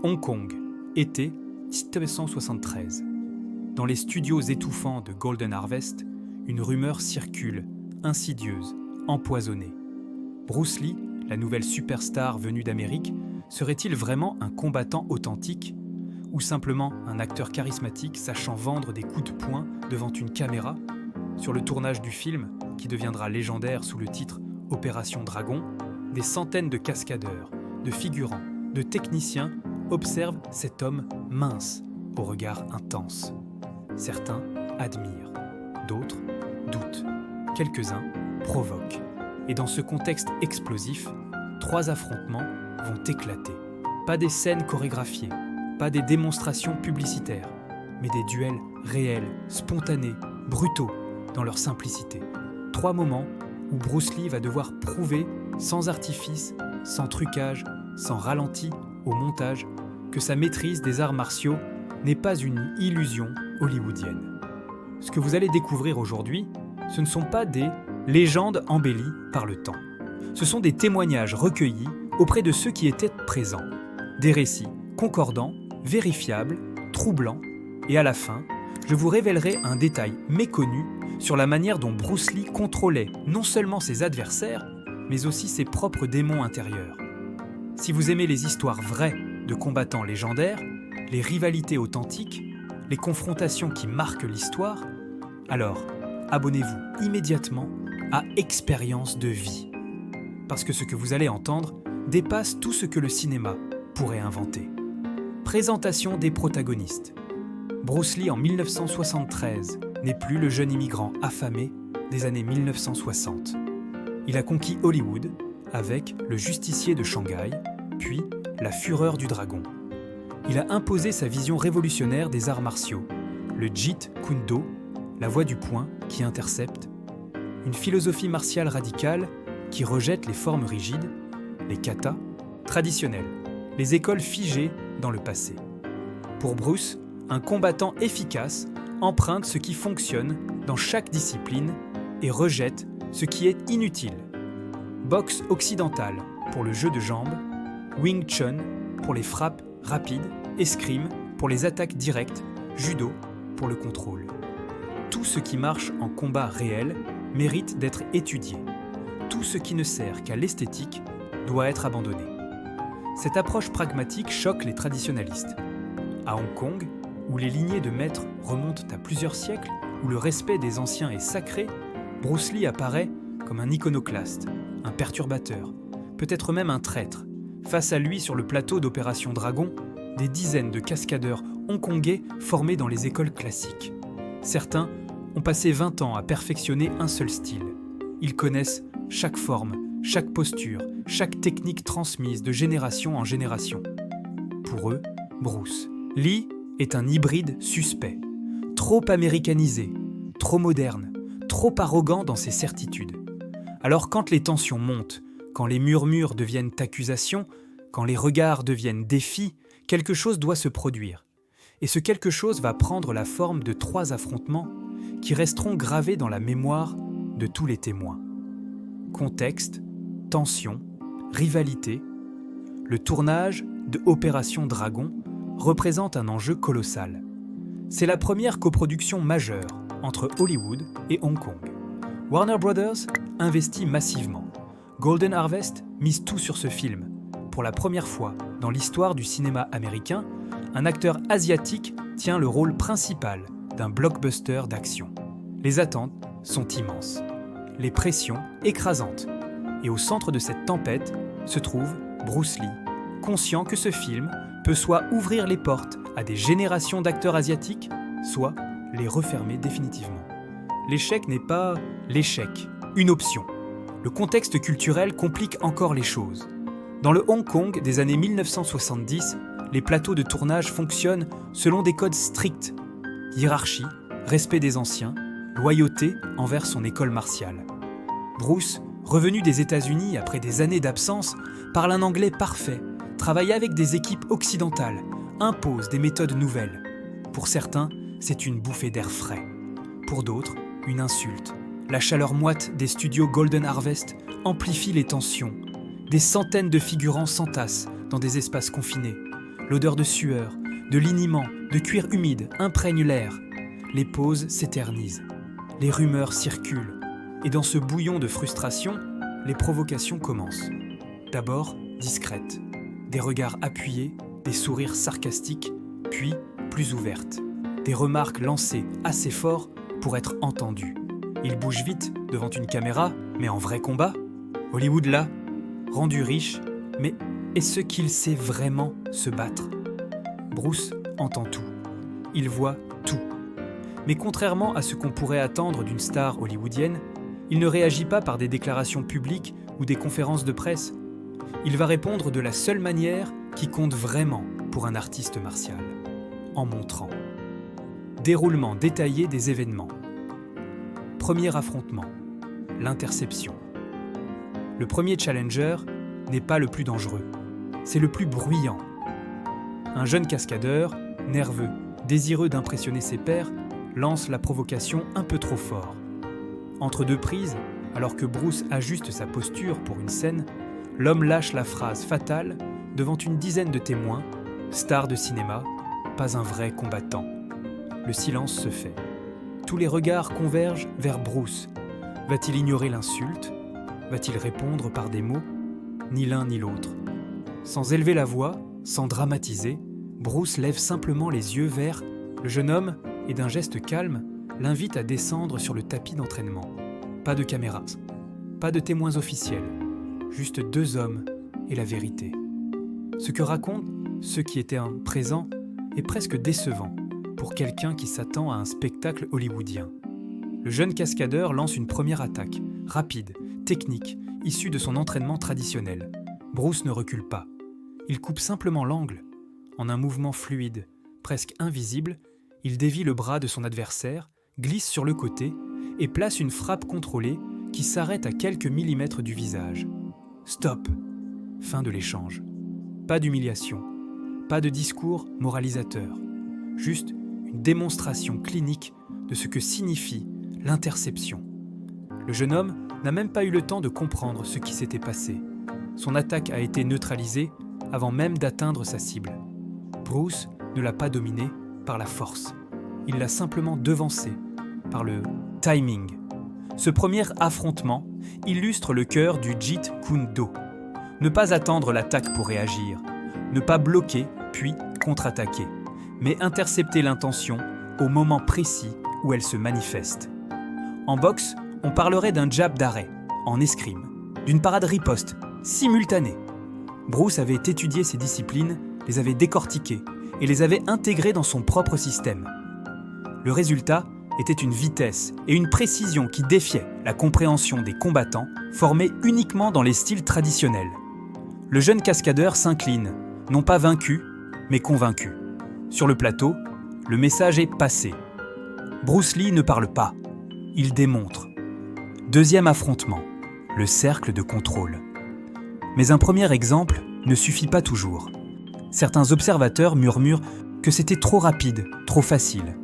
Hong Kong, été 1973. Dans les studios étouffants de Golden Harvest, une rumeur circule, insidieuse, empoisonnée. Bruce Lee, la nouvelle superstar venue d'Amérique, serait-il vraiment un combattant authentique ou simplement un acteur charismatique sachant vendre des coups de poing devant une caméra? Sur le tournage du film, qui deviendra légendaire sous le titre Opération Dragon, des centaines de cascadeurs, de figurants, de techniciens observent cet homme mince, au regard intense. Certains admirent, d'autres doutent, quelques-uns provoquent. Et dans ce contexte explosif, 3 affrontements vont éclater. Pas des scènes chorégraphiées, pas des démonstrations publicitaires, mais des duels réels, spontanés, brutaux, dans leur simplicité. 3 moments où Bruce Lee va devoir prouver, sans artifice, sans trucage, sans ralenti au montage, que sa maîtrise des arts martiaux n'est pas une illusion hollywoodienne. Ce que vous allez découvrir aujourd'hui, ce ne sont pas des légendes embellies par le temps. Ce sont des témoignages recueillis auprès de ceux qui étaient présents. Des récits concordants, vérifiables, troublants, et à la fin, je vous révélerai un détail méconnu sur la manière dont Bruce Lee contrôlait non seulement ses adversaires, mais aussi ses propres démons intérieurs. Si vous aimez les histoires vraies de combattants légendaires, les rivalités authentiques, les confrontations qui marquent l'histoire, alors abonnez-vous immédiatement à Expérience de vie. Parce que ce que vous allez entendre dépasse tout ce que le cinéma pourrait inventer. Présentation des protagonistes. Bruce Lee en 1973 n'est plus le jeune immigrant affamé des années 1960. Il a conquis Hollywood avec Le Justicier de Shanghai, puis La Fureur du Dragon. Il a imposé sa vision révolutionnaire des arts martiaux, le Jeet Kune Do, la voie du poing qui intercepte, une philosophie martiale radicale qui rejette les formes rigides, les katas, traditionnelles, les écoles figées dans le passé. Pour Bruce, un combattant efficace emprunte ce qui fonctionne dans chaque discipline et rejette ce qui est inutile. Boxe occidentale pour le jeu de jambes, Wing Chun pour les frappes rapides, escrime pour les attaques directes, judo pour le contrôle. Tout ce qui marche en combat réel mérite d'être étudié. Tout ce qui ne sert qu'à l'esthétique doit être abandonné. Cette approche pragmatique choque les traditionalistes. À Hong Kong, où les lignées de maîtres remontent à plusieurs siècles, où le respect des anciens est sacré, Bruce Lee apparaît comme un iconoclaste, un perturbateur, peut-être même un traître. Face à lui sur le plateau d'Opération Dragon, des dizaines de cascadeurs hongkongais formés dans les écoles classiques. Certains ont passé 20 ans à perfectionner un seul style. Ils connaissent chaque forme, chaque posture, chaque technique transmise de génération en génération. Pour eux, Bruce Lee est un hybride suspect, trop américanisé, trop moderne, trop arrogant dans ses certitudes. Alors quand les tensions montent, quand les murmures deviennent accusations, quand les regards deviennent défis, quelque chose doit se produire. Et ce quelque chose va prendre la forme de 3 affrontements qui resteront gravés dans la mémoire de tous les témoins. Contexte, tension, rivalité. Le tournage de Opération Dragon représente un enjeu colossal. C'est la première coproduction majeure entre Hollywood et Hong Kong. Warner Brothers investit massivement. Golden Harvest mise tout sur ce film. Pour la première fois dans l'histoire du cinéma américain, un acteur asiatique tient le rôle principal d'un blockbuster d'action. Les attentes sont immenses, les pressions écrasantes. Et au centre de cette tempête se trouve Bruce Lee, conscient que ce film peut soit ouvrir les portes à des générations d'acteurs asiatiques, soit les refermer définitivement. L'échec n'est pas l'échec, une option. Le contexte culturel complique encore les choses. Dans le Hong Kong des années 1970, les plateaux de tournage fonctionnent selon des codes stricts. Hiérarchie, respect des anciens, loyauté envers son école martiale. Bruce, revenu des États-Unis après des années d'absence, parle un anglais parfait, travaille avec des équipes occidentales, impose des méthodes nouvelles. Pour certains, c'est une bouffée d'air frais. Pour d'autres, une insulte. La chaleur moite des studios Golden Harvest amplifie les tensions. Des centaines de figurants s'entassent dans des espaces confinés. L'odeur de sueur, de liniment, de cuir humide imprègne l'air. Les pauses s'éternisent. Les rumeurs circulent. Et dans ce bouillon de frustration, les provocations commencent. D'abord, discrètes. Des regards appuyés, des sourires sarcastiques, puis plus ouvertes. Des remarques lancées assez fort pour être entendues. Il bouge vite devant une caméra, mais en vrai combat. Hollywood là, rendu riche, mais est-ce qu'il sait vraiment se battre ? Bruce entend tout. Il voit tout. Mais contrairement à ce qu'on pourrait attendre d'une star hollywoodienne, il ne réagit pas par des déclarations publiques ou des conférences de presse. Il va répondre de la seule manière qui compte vraiment pour un artiste martial, en montrant. Déroulement détaillé des événements. Premier affrontement, l'interception. Le premier challenger n'est pas le plus dangereux, c'est le plus bruyant. Un jeune cascadeur, nerveux, désireux d'impressionner ses pairs, lance la provocation un peu trop fort. Entre deux prises, alors que Bruce ajuste sa posture pour une scène, l'homme lâche la phrase fatale devant une dizaine de témoins, stars de cinéma, pas un vrai combattant. Le silence se fait. Tous les regards convergent vers Bruce. Va-t-il ignorer l'insulte ? Va-t-il répondre par des mots ? Ni l'un ni l'autre. Sans élever la voix, sans dramatiser, Bruce lève simplement les yeux vers le jeune homme et d'un geste calme l'invite à descendre sur le tapis d'entraînement. Pas de caméras, pas de témoins officiels, juste deux hommes et la vérité. Ce que racontent ceux qui étaient présents est presque décevant pour quelqu'un qui s'attend à un spectacle hollywoodien. Le jeune cascadeur lance une première attaque, rapide, technique, issue de son entraînement traditionnel. Bruce ne recule pas. Il coupe simplement l'angle. En un mouvement fluide, presque invisible, il dévie le bras de son adversaire, glisse sur le côté et place une frappe contrôlée qui s'arrête à quelques millimètres du visage. Stop. Fin de l'échange. Pas d'humiliation, pas de discours moralisateur, juste une démonstration clinique de ce que signifie l'interception. Le jeune homme n'a même pas eu le temps de comprendre ce qui s'était passé. Son attaque a été neutralisée avant même d'atteindre sa cible. Bruce ne l'a pas dominé par la force. Il l'a simplement devancé par le timing. Ce premier affrontement illustre le cœur du Jeet Kune Do. Ne pas attendre l'attaque pour réagir, ne pas bloquer puis contre-attaquer, mais intercepter l'intention au moment précis où elle se manifeste. En boxe, on parlerait d'un jab d'arrêt, en escrime, d'une parade riposte, simultanée. Bruce avait étudié ces disciplines, les avait décortiquées et les avait intégrées dans son propre système. Le résultat était une vitesse et une précision qui défiaient la compréhension des combattants formés uniquement dans les styles traditionnels. Le jeune cascadeur s'incline, non pas vaincu, mais convaincu. Sur le plateau, le message est passé. Bruce Lee ne parle pas, il démontre. Deuxième affrontement, le cercle de contrôle. Mais un premier exemple ne suffit pas toujours. Certains observateurs murmurent que c'était trop rapide, trop facile,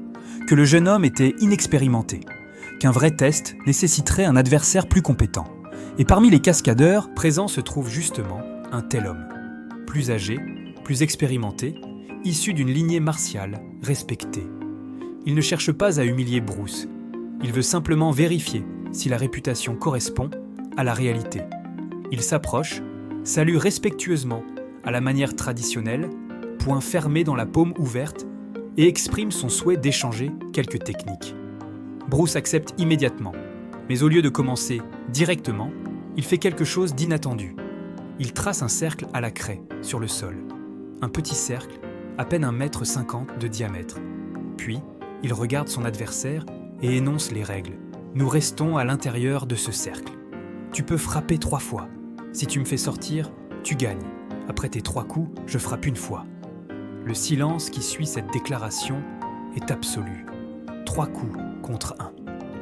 que le jeune homme était inexpérimenté, qu'un vrai test nécessiterait un adversaire plus compétent. Et parmi les cascadeurs, présents se trouve justement un tel homme, plus âgé, plus expérimenté, issu d'une lignée martiale, respectée. Il ne cherche pas à humilier Bruce, il veut simplement vérifier si la réputation correspond à la réalité. Il s'approche, salue respectueusement à la manière traditionnelle, poing fermé dans la paume ouverte, et exprime son souhait d'échanger quelques techniques. Bruce accepte immédiatement, mais au lieu de commencer directement, il fait quelque chose d'inattendu. Il trace un cercle à la craie sur le sol. Un petit cercle, à peine 1,50 m de diamètre. Puis, il regarde son adversaire et énonce les règles. Nous restons à l'intérieur de ce cercle. Tu peux frapper 3 fois. Si tu me fais sortir, tu gagnes. Après tes 3 coups, je frappe une fois. Le silence qui suit cette déclaration est absolu. 3 coups contre 1.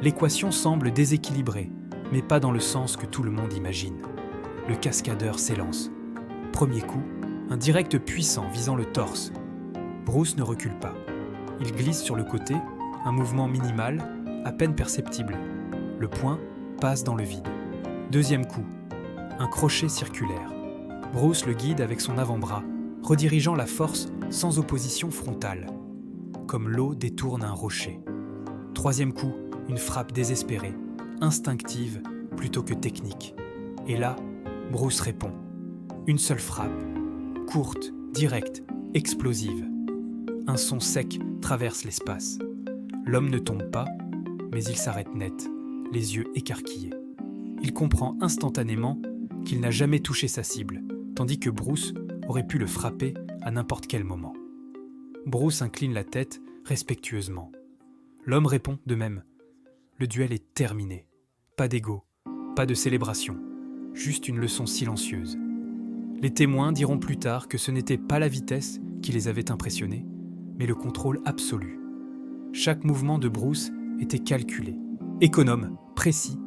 L'équation semble déséquilibrée, mais pas dans le sens que tout le monde imagine. Le cascadeur s'élance. Premier coup, un direct puissant visant le torse. Bruce ne recule pas. Il glisse sur le côté, un mouvement minimal, à peine perceptible. Le poing passe dans le vide. Deuxième coup, un crochet circulaire. Bruce le guide avec son avant-bras, redirigeant la force sans opposition frontale, comme l'eau détourne un rocher. Troisième coup, une frappe désespérée, instinctive plutôt que technique. Et là, Bruce répond. Une seule frappe, courte, directe, explosive. Un son sec traverse l'espace. L'homme ne tombe pas, mais il s'arrête net, les yeux écarquillés. Il comprend instantanément qu'il n'a jamais touché sa cible, tandis que Bruce aurait pu le frapper à n'importe quel moment. Bruce incline la tête respectueusement. L'homme répond de même. Le duel est terminé. Pas d'ego, pas de célébration, juste une leçon silencieuse. Les témoins diront plus tard que ce n'était pas la vitesse qui les avait impressionnés, mais le contrôle absolu. Chaque mouvement de Bruce était calculé, économe, précis,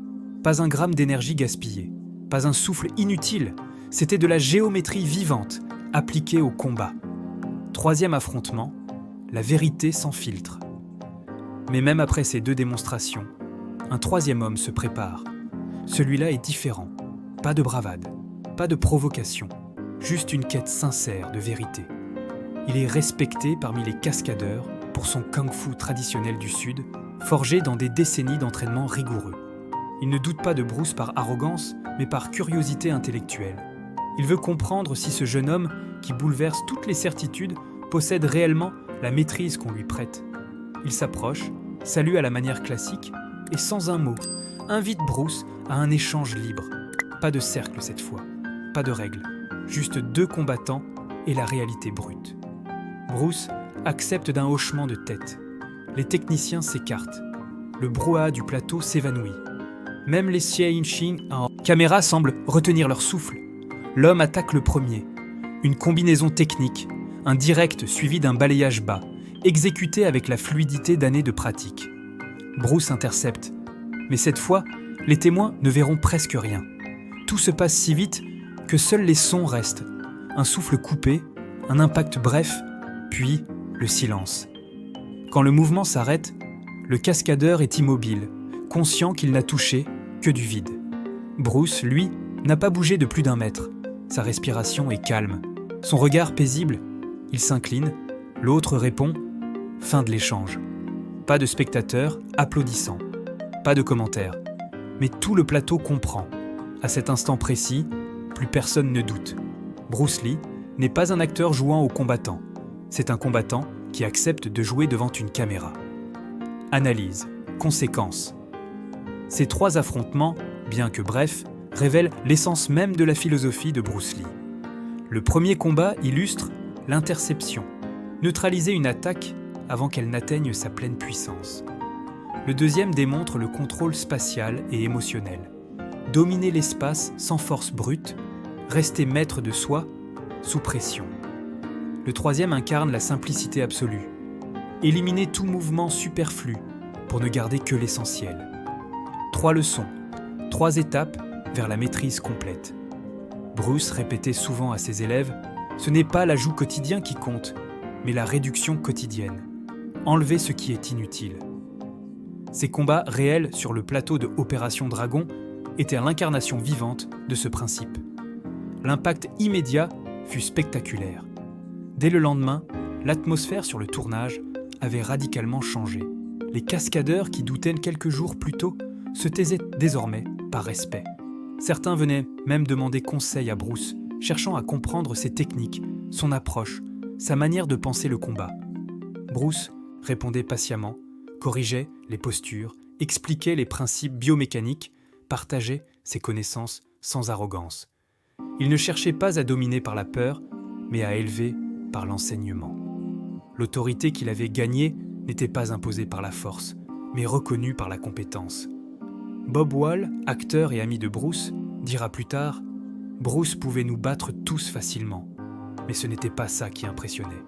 pas un gramme d'énergie gaspillée, pas un souffle inutile, c'était de la géométrie vivante, appliquée au combat. Troisième affrontement, la vérité sans filtre. Mais même après ces deux démonstrations, un troisième homme se prépare. Celui-là est différent, pas de bravade, pas de provocation, juste une quête sincère de vérité. Il est respecté parmi les cascadeurs pour son kung-fu traditionnel du Sud, forgé dans des décennies d'entraînement rigoureux. Il ne doute pas de Bruce par arrogance, mais par curiosité intellectuelle. Il veut comprendre si ce jeune homme, qui bouleverse toutes les certitudes, possède réellement la maîtrise qu'on lui prête. Il s'approche, salue à la manière classique, et sans un mot, invite Bruce à un échange libre. Pas de cercle cette fois, pas de règles, juste deux combattants et la réalité brute. Bruce accepte d'un hochement de tête. Les techniciens s'écartent. Le brouhaha du plateau s'évanouit. Même les Xiaoxing en caméra semblent retenir leur souffle. L'homme attaque le premier. Une combinaison technique, un direct suivi d'un balayage bas, exécuté avec la fluidité d'années de pratique. Bruce intercepte. Mais cette fois, les témoins ne verront presque rien. Tout se passe si vite que seuls les sons restent. Un souffle coupé, un impact bref, puis le silence. Quand le mouvement s'arrête, le cascadeur est immobile, conscient qu'il n'a touché que du vide. Bruce, lui, n'a pas bougé de plus d'1 mètre. Sa respiration est calme. Son regard paisible. Il s'incline. L'autre répond. Fin de l'échange. Pas de spectateurs applaudissant. Pas de commentaires. Mais tout le plateau comprend. À cet instant précis, plus personne ne doute. Bruce Lee n'est pas un acteur jouant au combattant. C'est un combattant qui accepte de jouer devant une caméra. Analyse, conséquences. Ces 3 affrontements, bien que brefs, révèlent l'essence même de la philosophie de Bruce Lee. Le premier combat illustre l'interception, neutraliser une attaque avant qu'elle n'atteigne sa pleine puissance. Le deuxième démontre le contrôle spatial et émotionnel, dominer l'espace sans force brute, rester maître de soi sous pression. Le troisième incarne la simplicité absolue, éliminer tout mouvement superflu pour ne garder que l'essentiel. 3 leçons, 3 étapes vers la maîtrise complète. Bruce répétait souvent à ses élèves, ce n'est pas l'ajout quotidien qui compte, mais la réduction quotidienne. Enlever ce qui est inutile. Ces combats réels sur le plateau de Opération Dragon étaient l'incarnation vivante de ce principe. L'impact immédiat fut spectaculaire. Dès le lendemain, l'atmosphère sur le tournage avait radicalement changé. Les cascadeurs qui doutaient quelques jours plus tôt se taisaient désormais par respect. Certains venaient même demander conseil à Bruce, cherchant à comprendre ses techniques, son approche, sa manière de penser le combat. Bruce répondait patiemment, corrigeait les postures, expliquait les principes biomécaniques, partageait ses connaissances sans arrogance. Il ne cherchait pas à dominer par la peur, mais à élever par l'enseignement. L'autorité qu'il avait gagnée n'était pas imposée par la force, mais reconnue par la compétence. Bob Wall, acteur et ami de Bruce, dira plus tard « Bruce pouvait nous battre tous facilement, mais ce n'était pas ça qui impressionnait.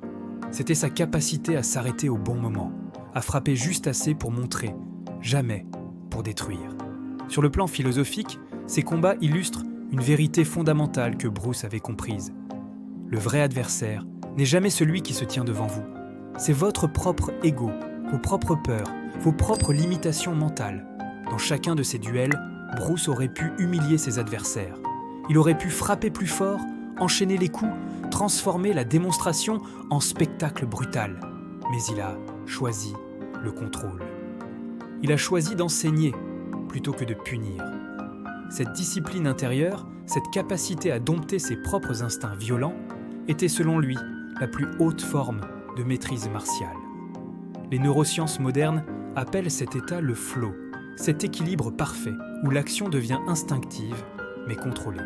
C'était sa capacité à s'arrêter au bon moment, à frapper juste assez pour montrer, jamais pour détruire. » Sur le plan philosophique, ces combats illustrent une vérité fondamentale que Bruce avait comprise. Le vrai adversaire n'est jamais celui qui se tient devant vous. C'est votre propre ego, vos propres peurs, vos propres limitations mentales. Dans chacun de ces duels, Bruce aurait pu humilier ses adversaires. Il aurait pu frapper plus fort, enchaîner les coups, transformer la démonstration en spectacle brutal. Mais il a choisi le contrôle. Il a choisi d'enseigner plutôt que de punir. Cette discipline intérieure, cette capacité à dompter ses propres instincts violents, était selon lui la plus haute forme de maîtrise martiale. Les neurosciences modernes appellent cet état le flow, cet équilibre parfait où l'action devient instinctive mais contrôlée.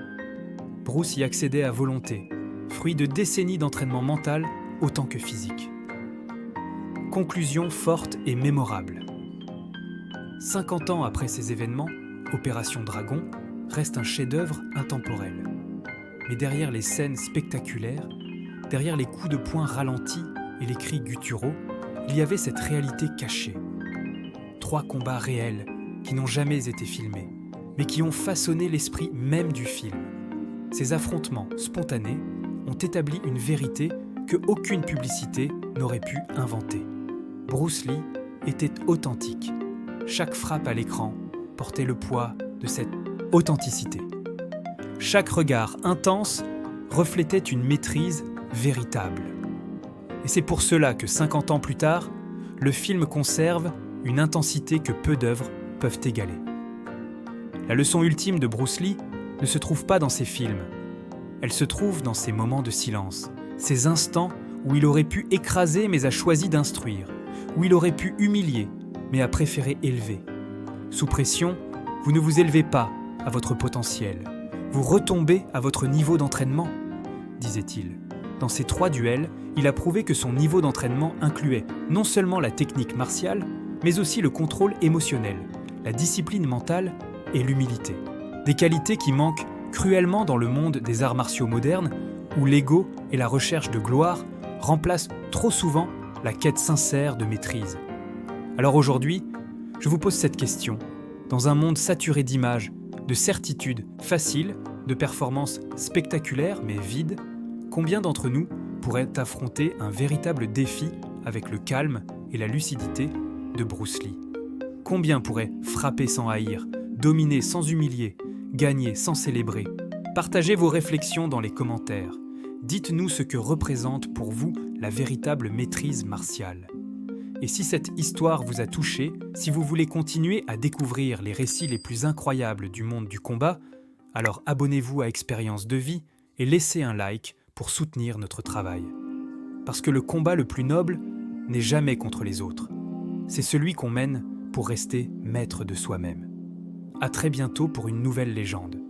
Bruce y accédait à volonté, fruit de décennies d'entraînement mental autant que physique. Conclusion forte et mémorable. 50 ans après ces événements, Opération Dragon reste un chef-d'œuvre intemporel. Mais derrière les scènes spectaculaires, derrière les coups de poing ralentis et les cris gutturaux, il y avait cette réalité cachée. 3 combats réels qui n'ont jamais été filmés, mais qui ont façonné l'esprit même du film. Ces affrontements spontanés ont établi une vérité que aucune publicité n'aurait pu inventer. Bruce Lee était authentique. Chaque frappe à l'écran portait le poids de cette authenticité. Chaque regard intense reflétait une maîtrise véritable. Et c'est pour cela que 50 ans plus tard, le film conserve une intensité que peu d'œuvres peuvent égaler. La leçon ultime de Bruce Lee ne se trouve pas dans ses films. Elle se trouve dans ces moments de silence, ces instants où il aurait pu écraser mais a choisi d'instruire, où il aurait pu humilier mais a préféré élever. Sous pression, vous ne vous élevez pas à votre potentiel, vous retombez à votre niveau d'entraînement, disait-il. Dans ces 3 duels, il a prouvé que son niveau d'entraînement incluait non seulement la technique martiale, mais aussi le contrôle émotionnel, la discipline mentale et l'humilité. Des qualités qui manquent cruellement dans le monde des arts martiaux modernes, où l'ego et la recherche de gloire remplacent trop souvent la quête sincère de maîtrise. Alors aujourd'hui, je vous pose cette question. Dans un monde saturé d'images, de certitudes faciles, de performances spectaculaires mais vides, combien d'entre nous pourraient affronter un véritable défi avec le calme et la lucidité de Bruce Lee? Combien pourraient frapper sans haïr, dominer sans humilier, gagner sans célébrer? Partagez vos réflexions dans les commentaires. Dites-nous ce que représente pour vous la véritable maîtrise martiale. Et si cette histoire vous a touché, si vous voulez continuer à découvrir les récits les plus incroyables du monde du combat, alors abonnez-vous à Expérience de vie et laissez un like pour soutenir notre travail. Parce que le combat le plus noble n'est jamais contre les autres. C'est celui qu'on mène pour rester maître de soi-même. À très bientôt pour une nouvelle légende.